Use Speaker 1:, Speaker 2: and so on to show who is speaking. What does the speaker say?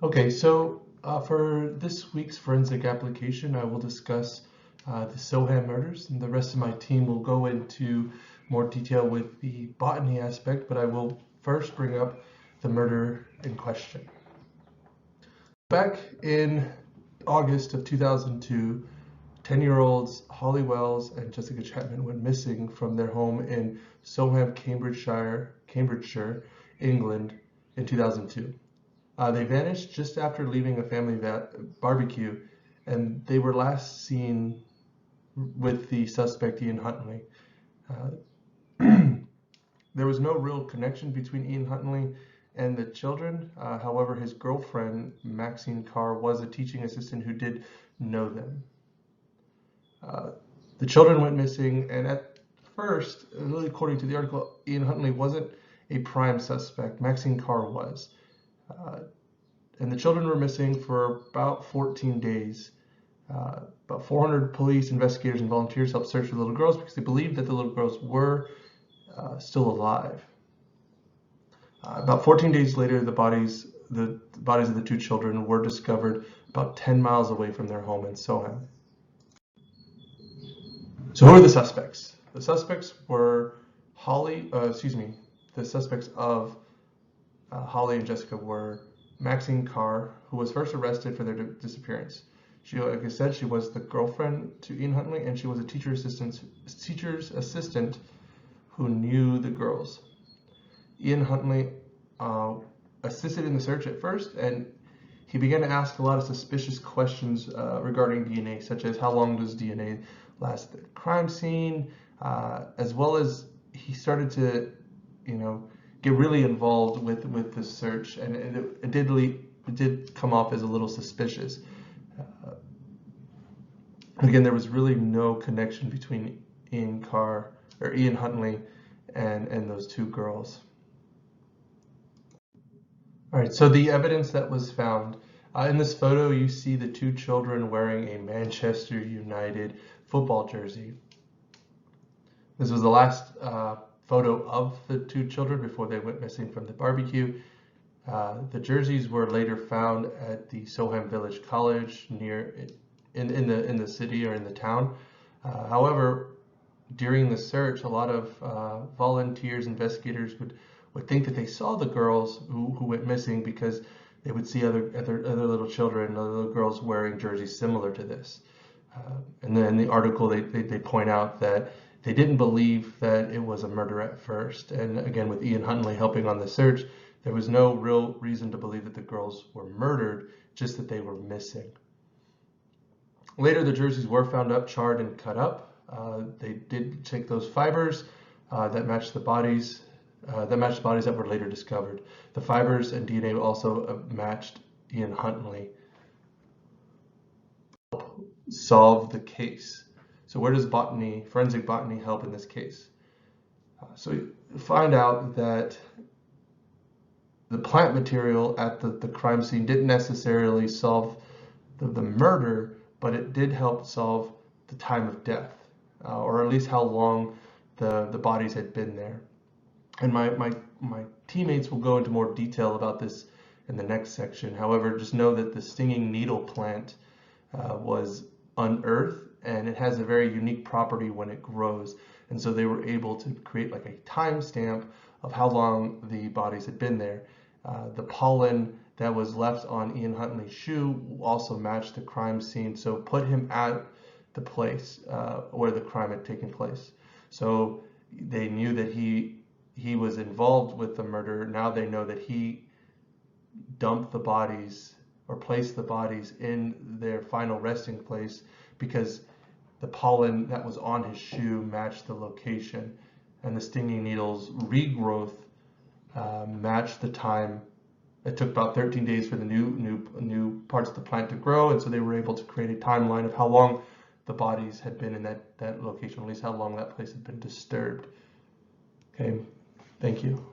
Speaker 1: Okay, so for this week's forensic application, I will discuss the Soham murders, and the rest of my team will go into more detail with the botany aspect, but I will first bring up the murder in question. Back in August of 2002, 10-year-olds Holly Wells and Jessica Chapman went missing from their home in Soham, Cambridgeshire, England in 2002. They vanished just after leaving a family barbecue, and they were last seen with the suspect Ian Huntley. There was no real connection between Ian Huntley and the children. However, his girlfriend, Maxine Carr, was a teaching assistant who did know them. The children went missing, and at first, really according to the article, Ian Huntley wasn't a prime suspect. Maxine Carr was. And the children were missing for about 14 days. About 400 police, investigators, and volunteers helped search for the little girls because they believed that the little girls were still alive. About 14 days later, the bodies of the two children were discovered about 10 miles away from their home in Soham. So who are the suspects? The suspects were the suspects of Holly and Jessica were Maxine Carr, who was first arrested for their disappearance. She, like I said, she was the girlfriend to Ian Huntley, and she was a teacher's assistant who knew the girls. Ian Huntley assisted in the search at first, and he began to ask a lot of suspicious questions regarding DNA, such as how long does DNA last at the crime scene, as well as he started to, get really involved with the search, and it did come off as a little suspicious. Again, there was really no connection between Ian Huntley and those two girls. All right, so the evidence that was found in this photo, you see the two children wearing a Manchester United football jersey. This was the last photo of the two children before they went missing from the barbecue. The jerseys were later found at the Soham Village College in the city or in the town. However, during the search, a lot of volunteers, investigators would think that they saw the girls who went missing because they would see other little children, other little girls wearing jerseys similar to this. And then in the article, they point out that they didn't believe that it was a murder at first. And again, with Ian Huntley helping on the search, there was no real reason to believe that the girls were murdered, just that they were missing. Later, the jerseys were found up, charred, and cut up. They did take those fibers that matched the bodies that were later discovered. The fibers and DNA also matched Ian Huntley. Solve the case. So where does forensic botany help in this case? So you find out that the plant material at the crime scene didn't necessarily solve the murder, but it did help solve the time of death, or at least how long the bodies had been there. And my teammates will go into more detail about this in the next section. However, just know that the stinging needle plant was unearthed, and it has a very unique property when it grows. And so they were able to create like a timestamp of how long the bodies had been there. The pollen that was left on Ian Huntley's shoe also matched the crime scene, so put him at the place where the crime had taken place. So they knew that he was involved with the murder. Now they know that he dumped the bodies or placed the bodies in their final resting place because the pollen that was on his shoe matched the location, and the stinging needle's regrowth matched the time. It took about 13 days for the new parts of the plant to grow, and so they were able to create a timeline of how long the bodies had been in that location, at least how long that place had been disturbed. Okay, thank you.